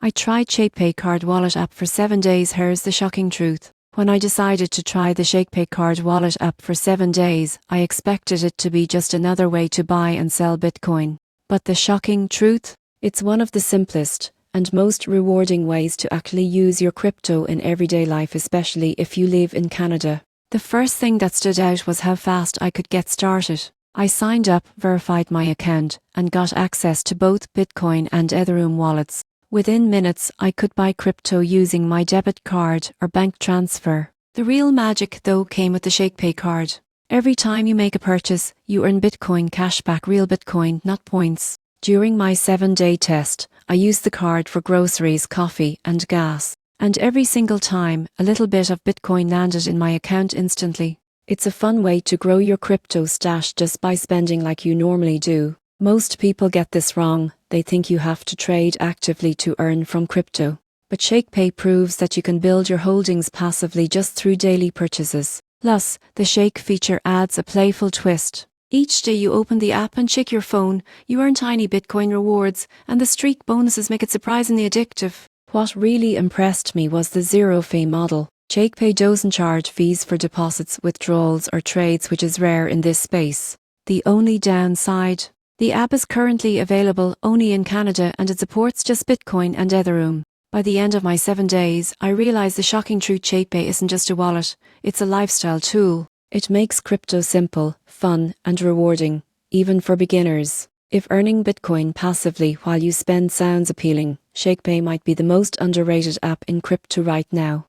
I tried Shakepay card wallet app for 7 days. Here's the shocking truth. When I decided to try the Shakepay card wallet app for 7 days, I expected it to be just another way to buy and sell Bitcoin. But the shocking truth? It's one of the simplest and most rewarding ways to actually use your crypto in everyday life, especially if you live in Canada. The first thing that stood out was how fast I could get started. I signed up, verified my account, and got access to both Bitcoin and Ethereum wallets. Within minutes, I could buy crypto using my debit card or bank transfer. The real magic, though, came with the Shakepay card. Every time you make a purchase, you earn Bitcoin cashback, real Bitcoin, not points. During my 7-day test, I used the card for groceries, coffee, and gas. And every single time, a little bit of Bitcoin landed in my account instantly. It's a fun way to grow your crypto stash just by spending like you normally do. Most people get this wrong. They think you have to trade actively to earn from crypto. But Shakepay proves that you can build your holdings passively just through daily purchases. Plus, the Shake feature adds a playful twist. Each day you open the app and check your phone, you earn tiny Bitcoin rewards, and the streak bonuses make it surprisingly addictive. What really impressed me was the zero-fee model. Shakepay doesn't charge fees for deposits, withdrawals, or trades, which is rare in this space. The only downside? The app is currently available only in Canada and it supports just Bitcoin and Ethereum. By the end of my 7 days, I realized the shocking truth: Shakepay isn't just a wallet, it's a lifestyle tool. It makes crypto simple, fun, and rewarding, even for beginners. If earning Bitcoin passively while you spend sounds appealing, Shakepay might be the most underrated app in crypto right now.